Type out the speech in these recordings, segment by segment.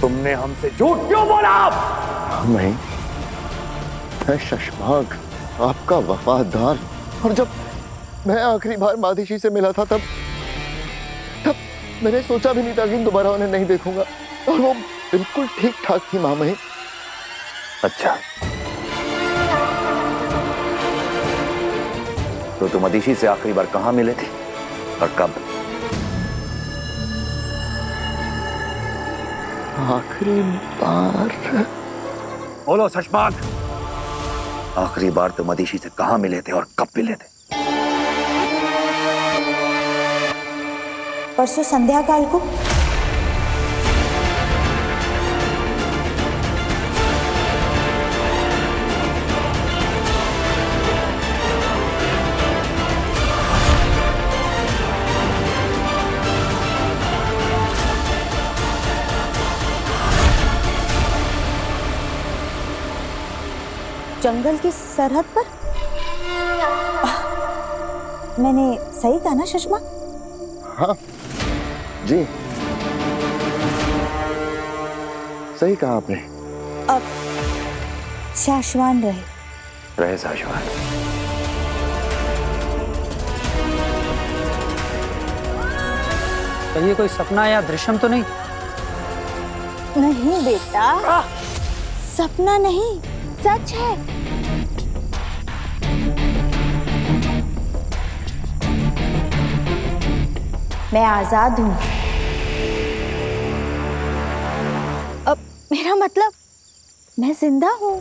तुमने हमसे झूठ क्यों बोला? मैं शशमाक, आपका वफादार। और जब मैं आखिरी बार मादिशी से मिला था तब मैंने सोचा भी नहीं था कि दोबारा उन्हें नहीं देखूंगा, और वो बिल्कुल ठीक ठाक थी मामही। अच्छा, तो तुम मदिशी से आखिरी बार कहां मिले थे और कब? आखिरी बार? बोलो शशमाक, आखिरी बार तुम मदिशी से कहां मिले थे और कब मिले थे? परसों संध्या काल को। जंगल की सरहद पर। मैंने सही कहा ना शशमा? हाँ जी, सही कहा आपने। अब शाश्वान रहे शाश्वान। तो ये कोई सपना या दृश्यम तो नहीं? नहीं बेटा, सपना नहीं, सच है। मैं आजाद हूं। अब मेरा मतलब मैं जिंदा हूं।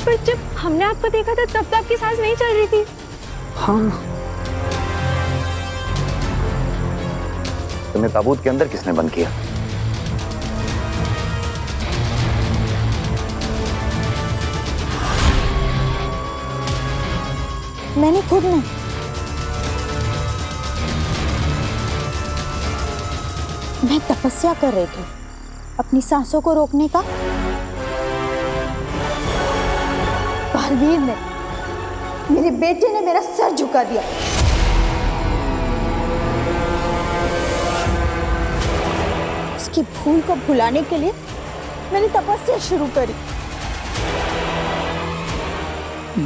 पर जब हमने आपको देखा था तब तो आपकी सांस नहीं चल रही थी। हाँ। तुम्हें ताबूत के अंदर किसने बंद किया? मैंने खुद नहीं। मैं तपस्या कर रही थी अपनी सांसों को रोकने का। बालवीर ने, मेरे बेटे ने मेरा सर झुका दिया। उसकी भूल को भुलाने के लिए मैंने तपस्या शुरू करी।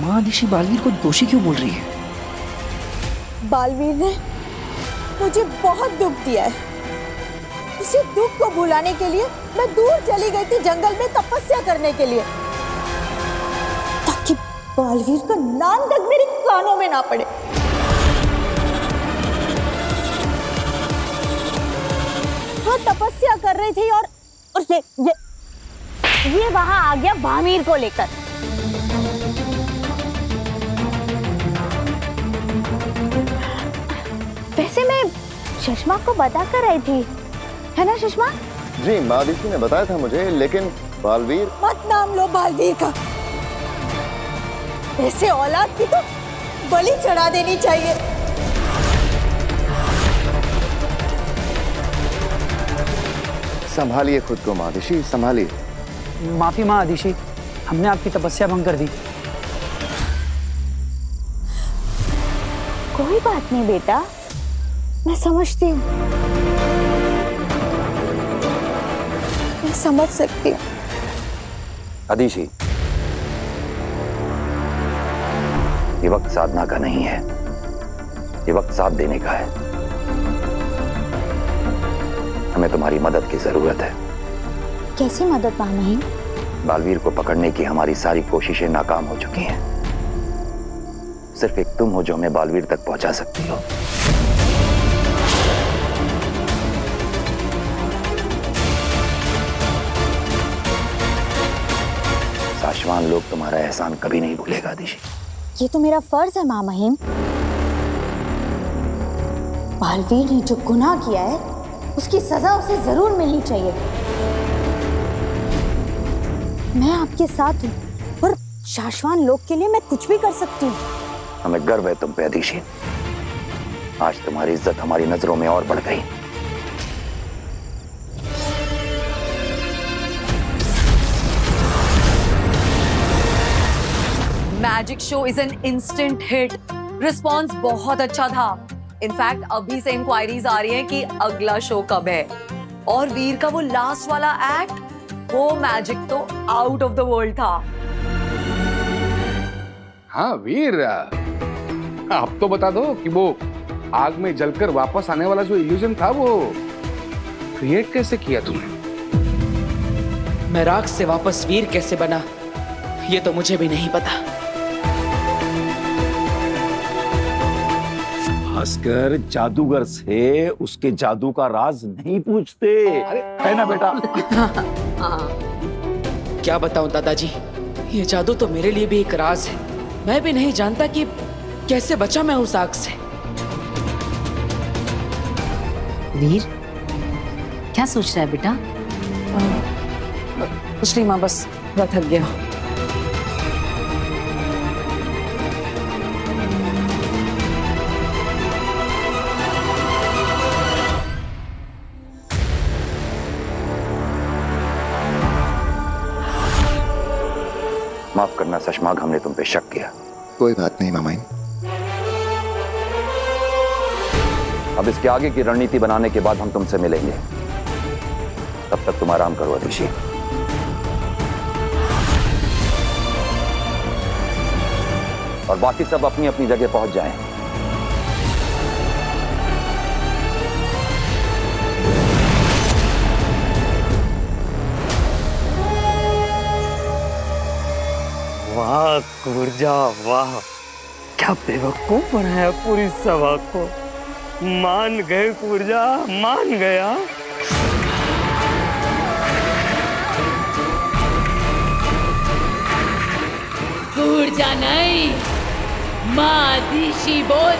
मादिशी बालवीर को दोषी क्यों बोल रही है? बालवीर ने मुझे बहुत दुख दिया है। उसी दुख को भुलाने के लिए मैं दूर चली गई थी जंगल में तपस्या करने के लिए, ताकि बालवीर का नाम तक मेरे कानों में ना पड़े। वो तपस्या कर रही थी और ये वहां आ गया भामीर को लेकर। वैसे मैं शशमा को बता कर आई थी, है ना शशमा? जी, मादिशी ने बताया था मुझे, लेकिन बालवीर। मत नाम लो बालवीर का। ऐसे औलाद की तो बलि चढ़ा देनी चाहिए। संभालिए खुद को मादिशी, संभालिए। माफी माँ आदिशी, हमने आपकी तपस्या भंग कर दी। कोई बात नहीं बेटा, मैं समझती हूँ, मैं समझ सकती हूँ। आदिशी, ये वक्त साधना का नहीं है, ये वक्त साथ देने का है। हमें तुम्हारी मदद की जरूरत है। कैसी मदद मामही? बालवीर को पकड़ने की हमारी सारी कोशिशें नाकाम हो चुकी हैं। सिर्फ एक तुम हो जो हमें बालवीर तक पहुंचा सकती हो। शाश्वान लोग तुम्हारा एहसान कभी नहीं भूलेगा आदिशी। ये तो मेरा फर्ज है माँ महिम। बालवीर ने जो गुनाह किया है उसकी सजा उसे जरूर मिलनी चाहिए। मैं आपके साथ हूँ और शाश्वान लोग के लिए मैं कुछ भी कर सकती हूँ। हमें गर्व है तुम पे आदिशी। आज तुम्हारी इज्जत हमारी नजरों में और बढ़ गई। Magic show is an instant hit. Response बहुत अच्छा था। इनफैक्ट अभी से इंक्वायरीज आ रही हैं कि अगला शो कब है। और वीर का वो लास्ट वाला एक्ट, वो मैजिक तो आउट ऑफ द वर्ल्ड था। हाँ वीर, आप तो बता दो कि वो आग में जलकर वापस आने वाला जो इल्यूजन था वो क्रिएट कैसे किया तुमने? मैं राख से वापस वीर कैसे बना, ये तो मुझे भी नहीं पता। भास्कर, जादूगर से उसके जादू का राज नहीं पूछते, है ना बेटा? क्या बताऊं दादाजी, ये जादू तो मेरे लिए भी एक राज है। मैं भी नहीं जानता कि कैसे बचा मैं उस आग से। वीर, क्या सोच रहा है बेटा? कुछ नहीं माँ, बस थोड़ा थक गया। माफ करना शशमाग, हमने तुम पे शक किया। कोई बात नहीं मामाइन। अब इसके आगे की रणनीति बनाने के बाद हम तुमसे मिलेंगे। तब तक तुम आराम करो अदिशि। और बाकी सब अपनी अपनी जगह पहुंच जाएं। वाह कुर्जा वाह, क्या बेवकूफ बनाया पूरी सभा को। मान गए कुर्जा, मान गया। कुर्जा नहीं, माँ अदिशि बोल।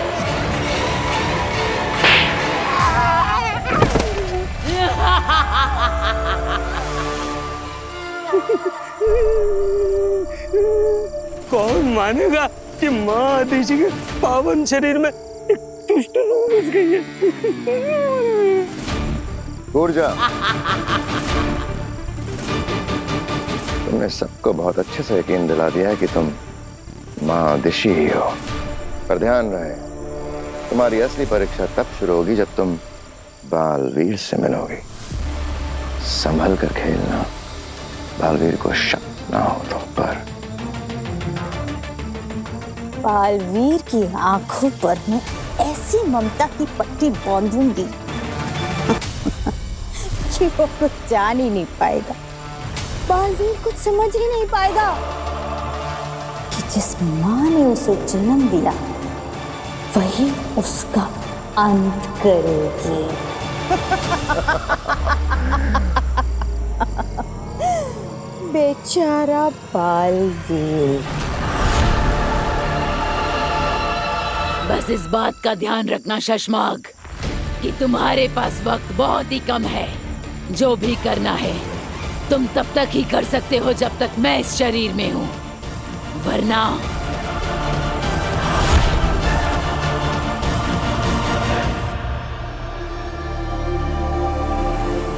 कौन मानेगा कि माँ अदिशि के पावन शरीर में एक दुष्ट रूह घुस गई है। ऊर्जा, तुमने सबको बहुत अच्छे से यकीन दिला दिया है कि तुम माँ अदिशि ही हो। पर ध्यान रहे, तुम्हारी असली परीक्षा तब शुरू होगी जब तुम बालवीर से मिलोगी। संभल कर खेलना, बालवीर को शक ना हो तुम पर। बालवीर की आंखों पर मैं ऐसी ममता की पट्टी बांधूंगी कि वो कुछ जान ही नहीं पाएगा। बालवीर कुछ समझ ही नहीं पाएगा कि जिस माँ ने उसे जन्म दिया वही उसका अंत करेगी। बेचारा बालवीर। बस इस बात का ध्यान रखना शशमाग कि तुम्हारे पास वक्त बहुत ही कम है। जो भी करना है तुम तब तक ही कर सकते हो जब तक मैं इस शरीर में हूँ, वरना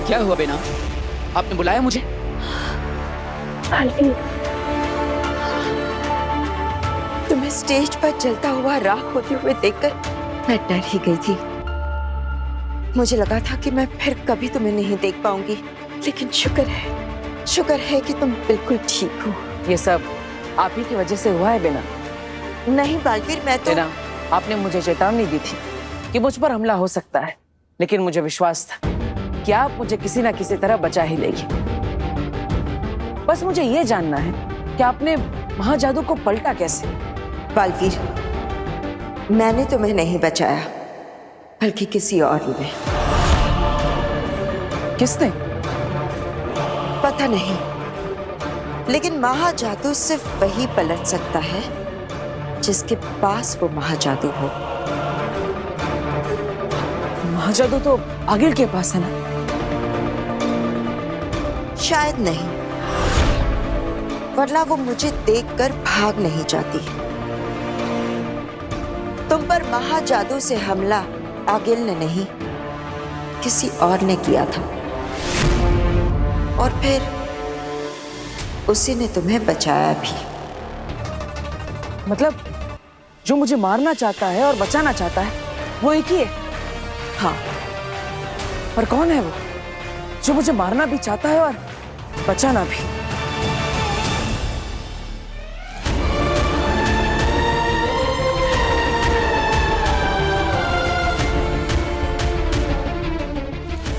क्या हुआ बेना, आपने बुलाया मुझे? तुम्हें स्टेज पर जलता हुआ राख होते हुए देखकर मैं डर ही गई थी। मुझे लगा था कि मैं फिर कभी तुम्हें नहीं देख पाऊंगी, लेकिन शुक्र है कि तुम बिल्कुल ठीक हो। ये सब आप ही की वजह से हुआ है बेना। नहीं बालवीर, मैं तो बेना, आपने मुझे चेतावनी दी थी कि मुझ पर हमला हो सकता है, लेकिन मुझे विश्वास था कि आप मुझे किसी न किसी तरह बचा ही लेगी। बस मुझे ये जानना है कि आपने महाजादू को पलटा कैसे? बालवीर, मैंने तुम्हें नहीं बचाया, बल्कि किसी और ने। किसने? पता नहीं, लेकिन महाजादू सिर्फ वही पलट सकता है जिसके पास वो महाजादू हो। महाजादू तो आगिल के पास है ना? शायद नहीं, वरना वो मुझे देखकर भाग नहीं जाती। तुम पर महाजादू से हमला आगिल ने नहीं, किसी और ने किया था, और फिर उसी ने तुम्हें बचाया भी। मतलब जो मुझे मारना चाहता है और बचाना चाहता है वो एक ही है? हाँ। पर कौन है वो? जो मुझे मारना भी चाहता है और बचाना भी।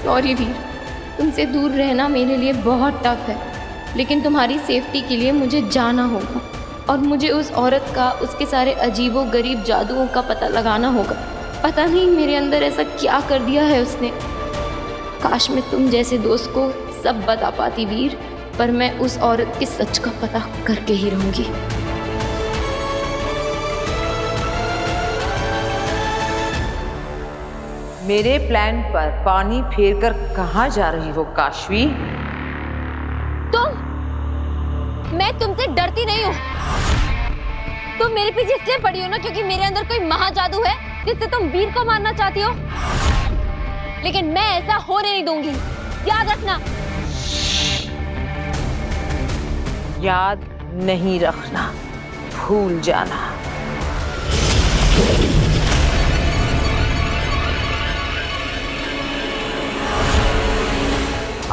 सॉरी वीर, तुमसे दूर रहना मेरे लिए बहुत टफ है, लेकिन तुम्हारी सेफ्टी के लिए मुझे जाना होगा और मुझे उस औरत का, उसके सारे अजीबो गरीब जादुओं का पता लगाना होगा। पता नहीं मेरे अंदर ऐसा क्या कर दिया है उसने। काश मैं तुम जैसे दोस्त को सब बता पाती वीर, पर मैं उस औरत के सच का पता करके ही रहूंगी। मेरे प्लान पर पानी फेरकर कहाँ जा रही हो काशवी? मैं तुमसे डरती नहीं हूँ। तुम मेरे पीछे इसलिए पड़ी हो ना क्योंकि मेरे अंदर कोई महाजादू है जिससे तुम वीर को मारना चाहती हो, लेकिन मैं ऐसा होने नहीं दूंगी, याद रखना। याद नहीं रखना, भूल जाना।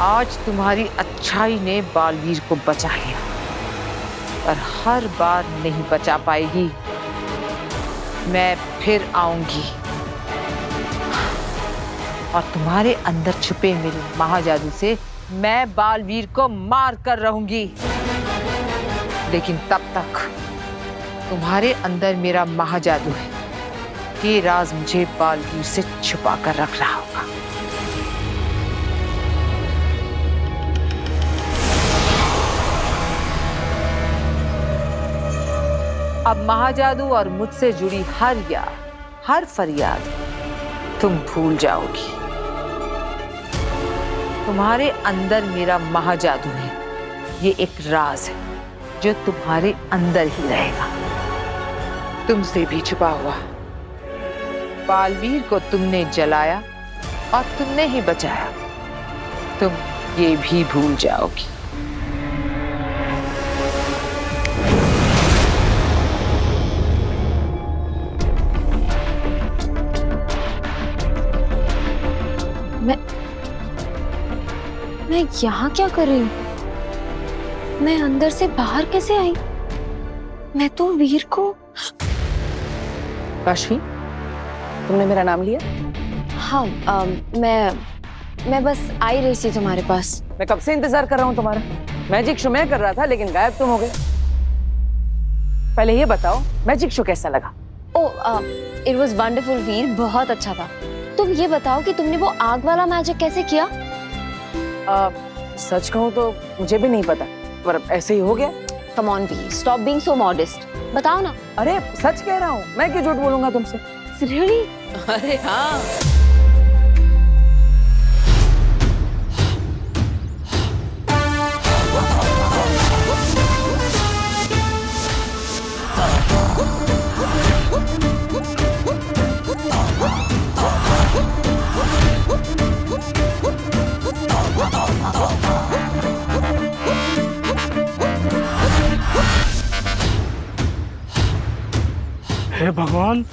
आज तुम्हारी अच्छाई ने बालवीर को बचा लिया, पर हर बार नहीं बचा पाएगी। मैं फिर आऊंगी और तुम्हारे अंदर छुपे मेरे महाजादू से मैं बालवीर को मार कर रहूंगी। लेकिन तब तक तुम्हारे अंदर मेरा महाजादू है, ये राज मुझे बालवीर से छुपा कर रख रहा होगा। अब महाजादू और मुझसे जुड़ी हर याद, हर फरियाद तुम भूल जाओगी। तुम्हारे अंदर मेरा महाजादू है, ये एक राज है जो तुम्हारे अंदर ही रहेगा, तुमसे भी छुपा हुआ। बालवीर को तुमने जलाया और तुमने ही बचाया, तुम ये भी भूल जाओगी। मैं यहाँ क्या कर रही हूँ? मैं अंदर से बाहर कैसे आई? मैं तो वीर को। काशवी, तुमने मेरा नाम लिया? हाँ, मैं बस आई रही थी तुम्हारे पास। मैं कब से इंतजार कर रहा हूँ तुम्हारा। मैजिक शो मैं कर रहा था लेकिन गायब तुम हो गए। पहले ये बताओ मैजिक शो कैसा लगा? ओह, इट वाज वंडरफुल वीर, बहुत अच्छा था। तुम ये बताओ कि तुमने वो आग वाला मैजिक कैसे किया? सच कहूँ तो मुझे भी नहीं पता, पर ऐसे ही हो गया। Come on Veer, stop being so modest. बताओ ना। अरे सच कह रहा हूँ, मैं क्यों झूठ बोलूंगा तुमसे? Really? अरे हाँ। हे भगवान,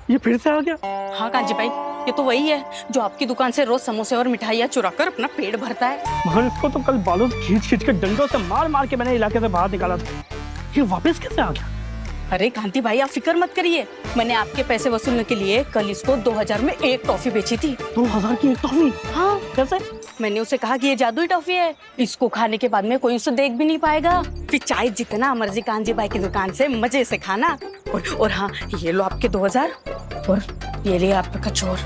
ये फिर से आ गया। हाँ कांजी भाई, ये तो वही है जो आपकी दुकान से रोज समोसे और मिठाइयाँ चुरा कर अपना पेट भरता है। मगर इसको तो कल बालों से खींच के डंडों से मार मार के मैंने इलाके से बाहर निकाला था, ये वापस कैसे आ गया? अरे कांति भाई, आप फिक्र मत करिए, मैंने आपके पैसे वसूलने के लिए कल इसको 2000 में एक टॉफी बेची थी। 2000 की एक टॉफी? हाँ। कैसे? मैंने उसे कहा कि ये जादुई टॉफी है, इसको खाने के बाद में कोई उसे देख भी नहीं पाएगा, फिर चाहे जितना मर्जी कांजी भाई की दुकान से मजे से खाना। और हाँ, ये लो आपके 2000 और ये लिए आपका कचौर।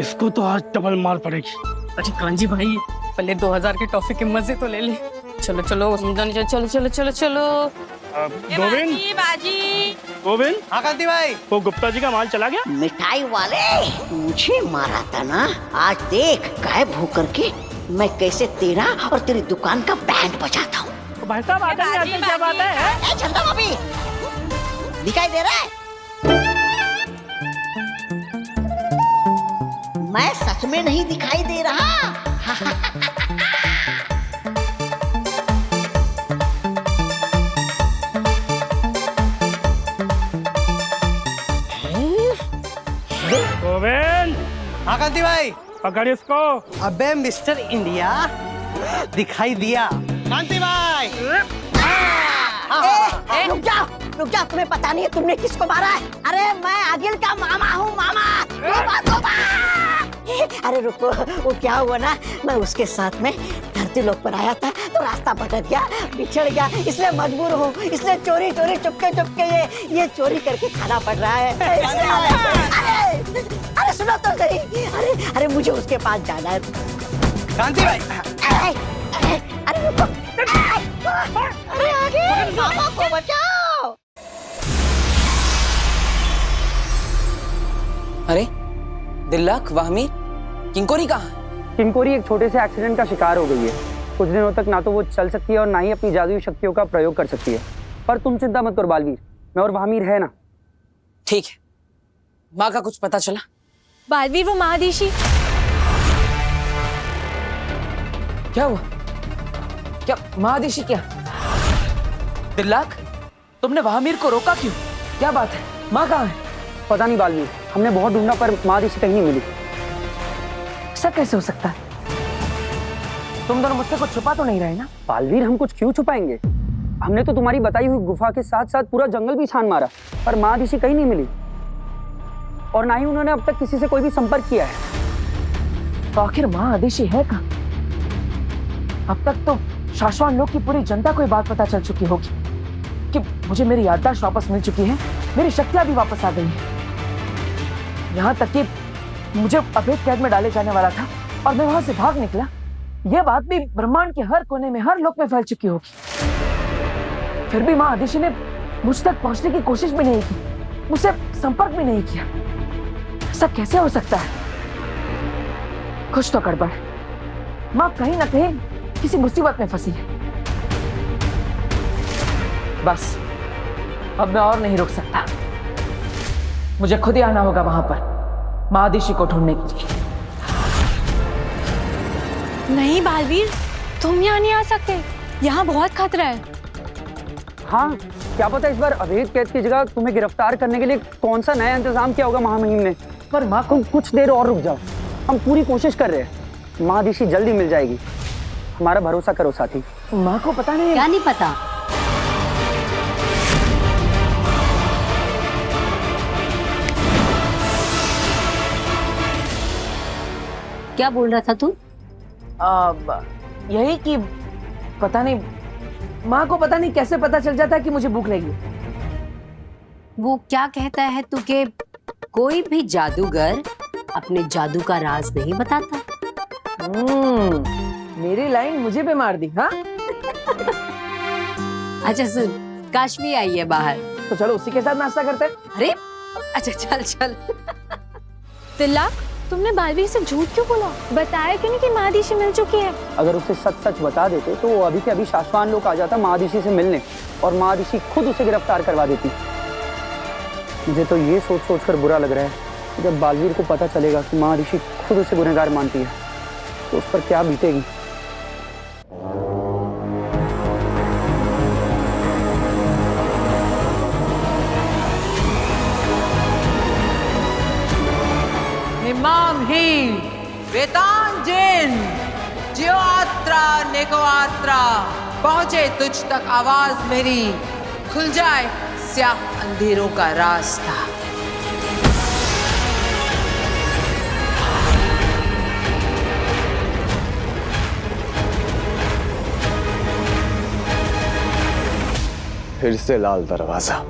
इसको तो आज डबल मार पड़ेगी। अरे कांजी भाई, पहले 2000 की टॉफी के मजे तो ले ले। चलो चलो चलो चलो चलो चलो। गोविंद, गोविंद। हाँ कांति भाई, वो गुप्ता जी का माल चला गया? मिठाई वाले, तुझे मारा था ना, आज देख गायब होकर के मैं कैसे तेरा और तेरी दुकान का बैंड बजाता हूँ। भाई साहब आते क्या बात है? चंदा भाभी, दिखाई दे रहा है? मैं सच में नहीं दिखाई दे रहा। कांति भाई पकड़ इसको। अबे मिस्टर इंडिया दिखाई दिया। कांति भाई रुक जा, तुम्हें पता नहीं है तुमने किसको मारा है? अरे मैं आगिल का मामा हूँ, मामा। अरे रुको, वो क्या हुआ ना, मैं उसके साथ में धरती लोक पर आया था तो रास्ता भटक गया, बिछड़ गया, इसलिए मजबूर हूँ, इसलिए चोरी चुपके ये चोरी करके खाना पड़ रहा है। अरे सुनो तो सही, अरे मुझे उसके पास जाना है। कांति भाई अरे रुको, अरे आगे मामा को बचाओ। अरे दिल्लक, वाहमी, किंकोरी कहाँ है? किंकोरी एक छोटे से एक्सीडेंट का शिकार हो गई है। कुछ दिनों तक ना तो वो चल सकती है और ना ही अपनी जादुई शक्तियों का प्रयोग कर सकती है। पर तुम चिंता मत करो बालवीर, मैं और वाहमीर है ना। ठीक है। माँ का कुछ पता चला? बालवीर, वो महादिशी। क्या हुआ? क्या महादिशी क्या? दिल्लक, तुमने वाहमीर को रोका क्यों? क्या बात है? माँ कहाँ है? पता नहीं बालवीर, हमने बहुत ढूंढा पर महादिशी कहीं नहीं मिली। ऐसा कैसे हो सकता है? तुम दोनों मुझसे कुछ छुपा तो नहीं रहे ना? बालवीर, हम कुछ क्यों छुपाएंगे? हमने तो तुम्हारी बताई हुई गुफा के साथ साथ पूरा जंगल भी छान मारा, पर महादिशी कहीं नहीं मिली। और ना ही उन्होंने अब तक किसी से कोई भी संपर्क किया है। तो आखिर महादिशी है कहाँ? अब तक तो शाश्वान लोक की पूरी जनता को ये बात पता चल चुकी होगी कि मुझे मेरी याददाश्त वापस मिल चुकी है, मेरी शक्तियां भी वापस आ गई हैं। यहाँ तक कि मुझे अवैध कैद में डाले जाने वाला था और मैं वहां से भाग निकला, यह बात भी ब्रह्मांड के हर कोने में, हर लोक में फैल चुकी होगी। फिर भी माँ आदिशी ने मुझ तक पहुंचने की कोशिश भी नहीं की, मुझसे संपर्क भी नहीं किया। ऐसा कैसे हो सकता है? कुछ तो गड़बड़ है। माँ कहीं ना कहीं किसी मुसीबत में फंसी है। बस अब मैं और नहीं रुक सकता, मुझे खुद ही आना होगा वहां पर महादिशी को ढूंढने के लिए। नहीं बालवीर, तुम यहाँ नहीं आ सकते, यहाँ बहुत खतरा है। हाँ, क्या पता इस बार अवैध कैद की जगह तुम्हें गिरफ्तार करने के लिए कौन सा नया इंतजाम किया होगा महामहिम ने। पर माँ को कुछ देर और रुक जाओ, हम पूरी कोशिश कर रहे हैं, महादिशी जल्दी मिल जाएगी, हमारा भरोसा करो साथी। माँ को पता नहीं है? क्या नहीं पता? क्या बोल रहा था तू? यही कि पता नहीं, माँ को पता नहीं कैसे पता चल जाता है कि मुझे भूख लगी। वो क्या कहता है तू के कोई भी जादूगर अपने जादू का राज नहीं बताता। मेरी लाइन मुझे भी मार दी। हाँ अच्छा सुन, काश्मी आई है बाहर, तो चलो उसी के साथ नाश्ता करते हैं। अरे अच्छा चल चल। तिल्ला, तुमने बालवीर से झूठ क्यों बोला? बताया क्यों नहीं कि महादिशी मिल चुकी है? अगर उसे सच सच बता देते तो वो अभी के अभी शाश्वान लोक आ जाता महादिशी से मिलने और महादिशी खुद उसे गिरफ्तार करवा देती। मुझे तो ये सोच सोच कर बुरा लग रहा है, जब बालवीर को पता चलेगा कि महादिशी खुद उसे गुनहगार मानती है तो उस पर क्या बीतेगी। इमाम ही वेतांजन जियोआत्रा नेकोआत्रा पहुंचे तुझ तक आवाज मेरी, खुल जाए स्याह अंधेरों का रास्ता। फिर से लाल दरवाजा।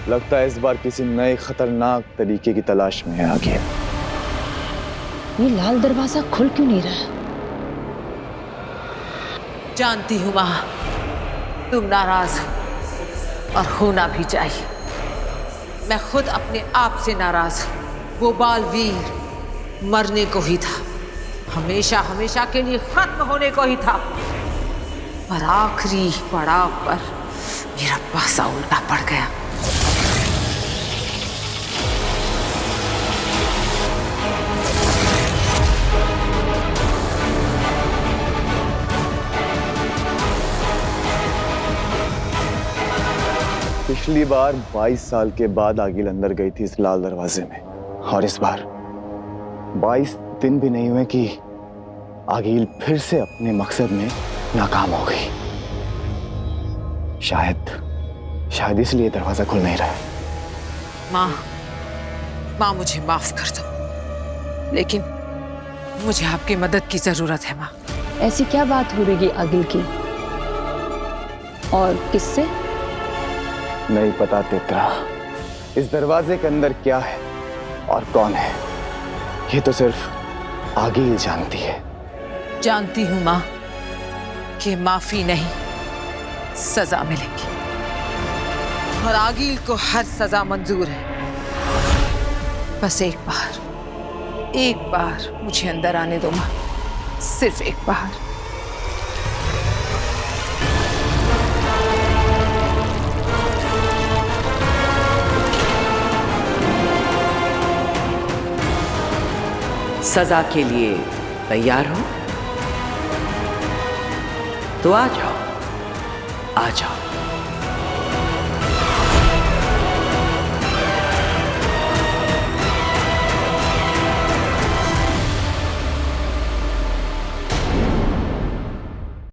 लगता है इस बार किसी नए खतरनाक तरीके की तलाश में आ गया। ये लाल दरवाजा खुल क्यों नहीं रहा? जानती हूँ माँ, तुम नाराज और होना भी चाहिए। मैं खुद अपने आप से नाराज हूँ। वो बालवीर मरने को ही था, हमेशा हमेशा के लिए खत्म होने को ही था, पर आखिरी पड़ाव पर मेरा पासा उल्टा पड़ गया। पिछली बार 22 साल के बाद आगिल अंदर गई थी इस लाल दरवाजे में, और इस बार 22 दिन भी नहीं हुए कि आगिल फिर से अपने मकसद में नाकाम हो गई। शायद इसलिए दरवाजा खुल नहीं रहा है। माँ मुझे माफ कर दो, लेकिन मुझे आपकी मदद की जरूरत है माँ। ऐसी क्या बात हो रही आगिल की, और किससे? नहीं पता तेतरा, इस दरवाजे के अंदर क्या है और कौन है, ये तो सिर्फ आगिल जानती है। जानती हूँ माँ कि माफी नहीं, सजा मिलेगी, और आगिल को हर सजा मंजूर है। बस एक बार मुझे अंदर आने दो माँ, सिर्फ एक बार। सजा के लिए तैयार हो तो आ जाओ, आ जाओ।